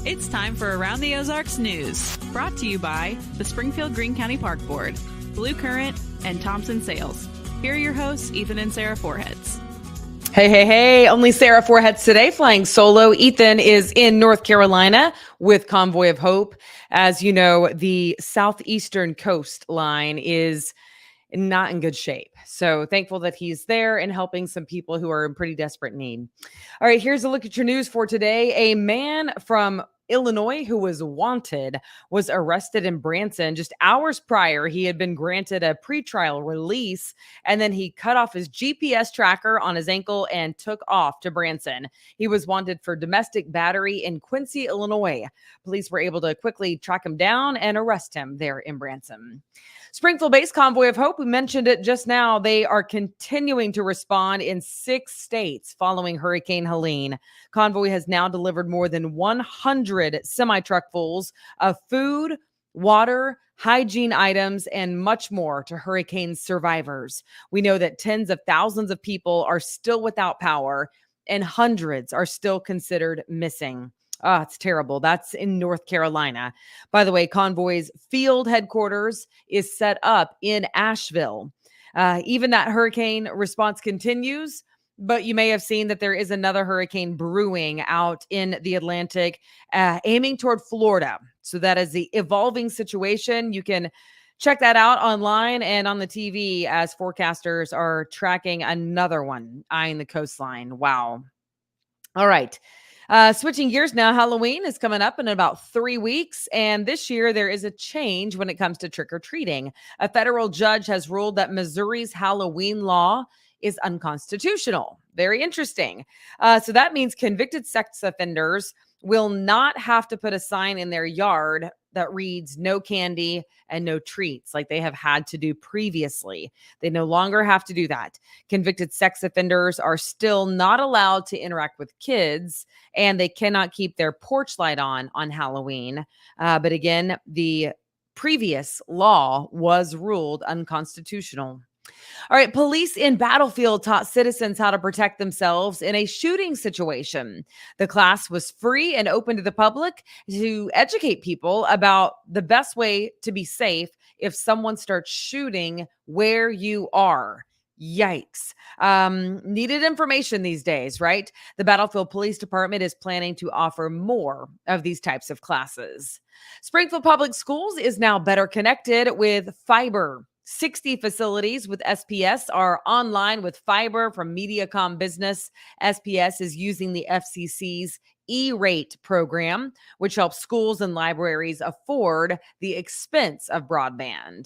It's time for Around the Ozarks News, brought to you by the Springfield Greene County Park Board, Blue Current, and Thompson Sales. Here are your hosts, Ethan and Sarah Foreheads. Hey, only Sarah Foreheads today, flying solo. Ethan is in North Carolina with Convoy of Hope. As you know, the southeastern coastline is not in good shape. So thankful that he's there and helping some people who are in pretty desperate need. All right, here's a look at your news for today. A man from Illinois who was wanted was arrested in Branson just hours prior. He had been granted a pretrial release, and then he cut off his GPS tracker on his ankle and took off to Branson. He was wanted for domestic battery in Quincy, Illinois. Police were able to quickly track him down and arrest him there in Branson. Springfield-based Convoy of Hope, we mentioned it just now, they are continuing to respond in 6 states following Hurricane Helene. Convoy has now delivered more than 100 semi-truckfuls of food, water, hygiene items, and much more to hurricane survivors. We know that tens of thousands of people are still without power and hundreds are still considered missing. Oh, it's terrible. That's in North Carolina. By the way, Convoy's field headquarters is set up in Asheville. Even that hurricane response continues, but you may have seen that there is another hurricane brewing out in the Atlantic, aiming toward Florida. So that is the evolving situation. You can check that out online and on the TV as forecasters are tracking another one eyeing the coastline. Wow. All right. Switching gears now, Halloween is coming up in about 3 weeks, and this year there is a change when it comes to trick-or-treating. A federal judge has ruled that Missouri's Halloween law is unconstitutional. Very interesting. So that means convicted sex offenders will not have to put a sign in their yard that reads no candy and no treats like they have had to do previously. They no longer have to do that. Convicted sex offenders are still not allowed to interact with kids, and they cannot keep their porch light on Halloween. But again, the previous law was ruled unconstitutional. All right, police in Battlefield taught citizens how to protect themselves in a shooting situation. The class was free and open to the public to educate people about the best way to be safe if someone starts shooting where you are. Yikes. Needed information these days, right? The Battlefield Police Department is planning to offer more of these types of classes. Springfield Public Schools is now better connected with fiber. 60 facilities with SPS are online with fiber from Mediacom Business. SPS is using the FCC's E-rate program, which helps schools and libraries afford the expense of broadband.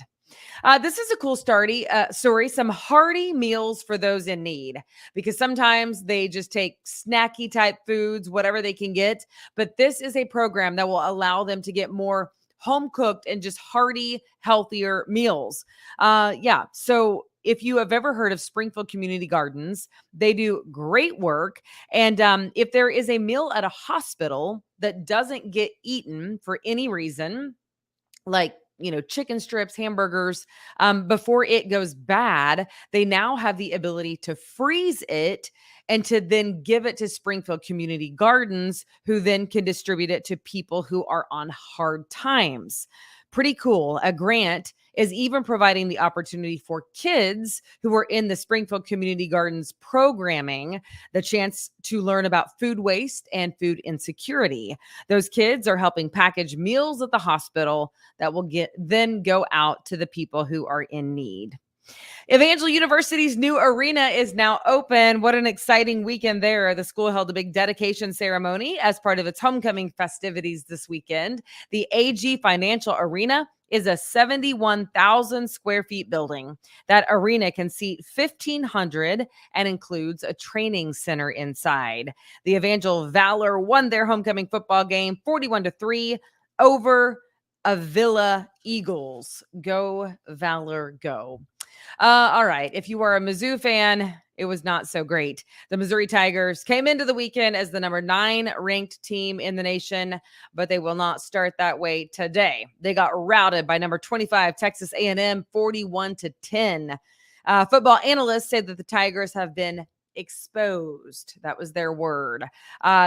This is a cool story. Some hearty meals for those in need, because sometimes they just take snacky type foods, whatever they can get. But this is a program that will allow them to get more home cooked and just hearty, healthier meals. So if you have ever heard of Springfield Community Gardens, they do great work. And if there is a meal at a hospital that doesn't get eaten for any reason, like chicken strips, hamburgers, before it goes bad, they now have the ability to freeze it and to then give it to Springfield Community Gardens, who then can distribute it to people who are on hard times. Pretty cool. A grant is even providing the opportunity for kids who are in the Springfield Community Gardens programming the chance to learn about food waste and food insecurity. Those kids are helping package meals at the hospital that will then go out to the people who are in need. Evangel University's new arena is now open. What an exciting weekend there. The school held a big dedication ceremony as part of its homecoming festivities this weekend. The AG Financial Arena is a 71,000 square feet building. That arena can seat 1,500 and includes a training center inside. The Evangel Valor won their homecoming football game 41-3 over Avila Eagles. Go Valor, go. All right. If you are a Mizzou fan, it was not so great. The Missouri Tigers came into the weekend as the number 9 ranked team in the nation, but they will not start that way today. They got routed by number 25 Texas A&M 41-10. Football analysts say that the Tigers have been exposed. That was their word.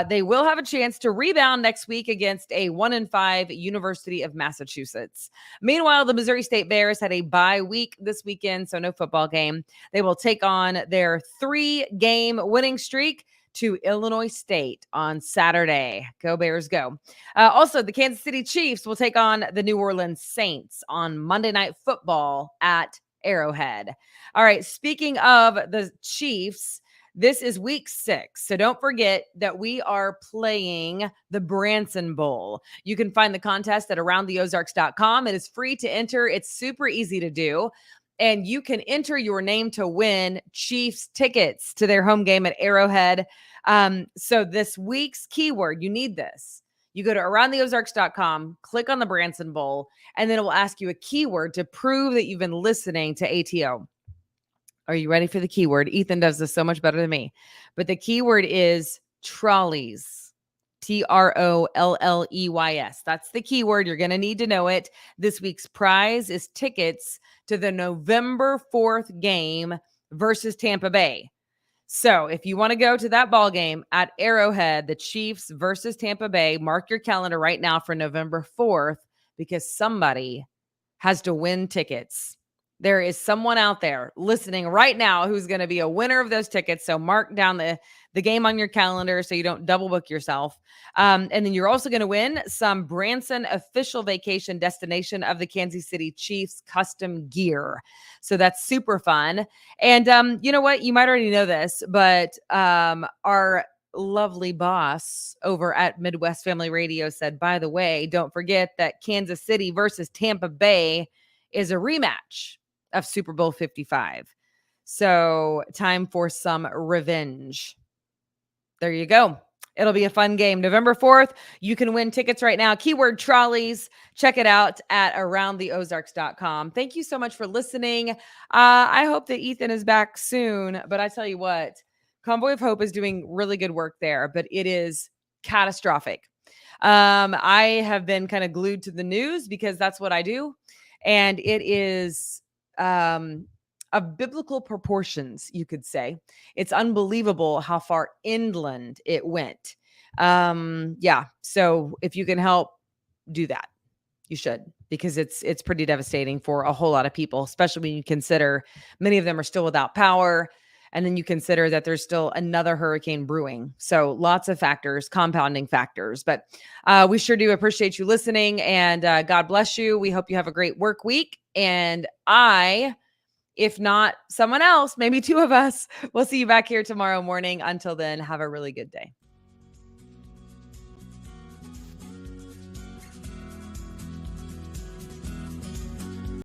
They will have a chance to rebound next week against a 1-5 University of Massachusetts. Meanwhile, the Missouri State Bears had a bye week this weekend, so no football game. They will take on their 3-game winning streak to Illinois State on Saturday. Go Bears, go. Also, the Kansas City Chiefs will take on the New Orleans Saints on Monday Night Football at Arrowhead. All right, speaking of the Chiefs, this is week 6. So don't forget that we are playing the Branson Bowl. You can find the contest at aroundtheozarks.com. It is free to enter. It's super easy to do. And you can enter your name to win Chiefs tickets to their home game at Arrowhead. So this week's keyword, you need this. You go to aroundtheozarks.com, click on the Branson Bowl, and then it will ask you a keyword to prove that you've been listening to ATO. Are you ready for the keyword? Ethan does this so much better than me. But the keyword is trolleys. Trolleys. That's the keyword. You're going to need to know it. This week's prize is tickets to the November 4th game versus Tampa Bay. So if you want to go to that ball game at Arrowhead, the Chiefs versus Tampa Bay, mark your calendar right now for November 4th because somebody has to win tickets. There is someone out there listening right now who's going to be a winner of those tickets. So mark down the game on your calendar so you don't double book yourself. And then you're also going to win some Branson official vacation destination of the Kansas City Chiefs custom gear. So that's super fun. And you know what? You might already know this, but our lovely boss over at Midwest Family Radio said, by the way, don't forget that Kansas City versus Tampa Bay is a rematch of Super Bowl 55. So time for some revenge. There you go. It'll be a fun game. November 4th, you can win tickets right now. Keyword trolleys. Check it out at aroundtheozarks.com. Thank you so much for listening. I hope that Ethan is back soon, but I tell you what, Convoy of Hope is doing really good work there, but it is catastrophic. I have been kind of glued to the news because that's what I do. And it is of biblical proportions, you could say. It's unbelievable how far inland it went. So if you can help, do that. You should, because it's pretty devastating for a whole lot of people, especially when you consider many of them are still without power. And then you consider that there's still another hurricane brewing. So lots of factors, compounding factors. But we sure do appreciate you listening. And God bless you. We hope you have a great work week. And if not someone else, maybe two of us, we'll see you back here tomorrow morning. Until then, have a really good day.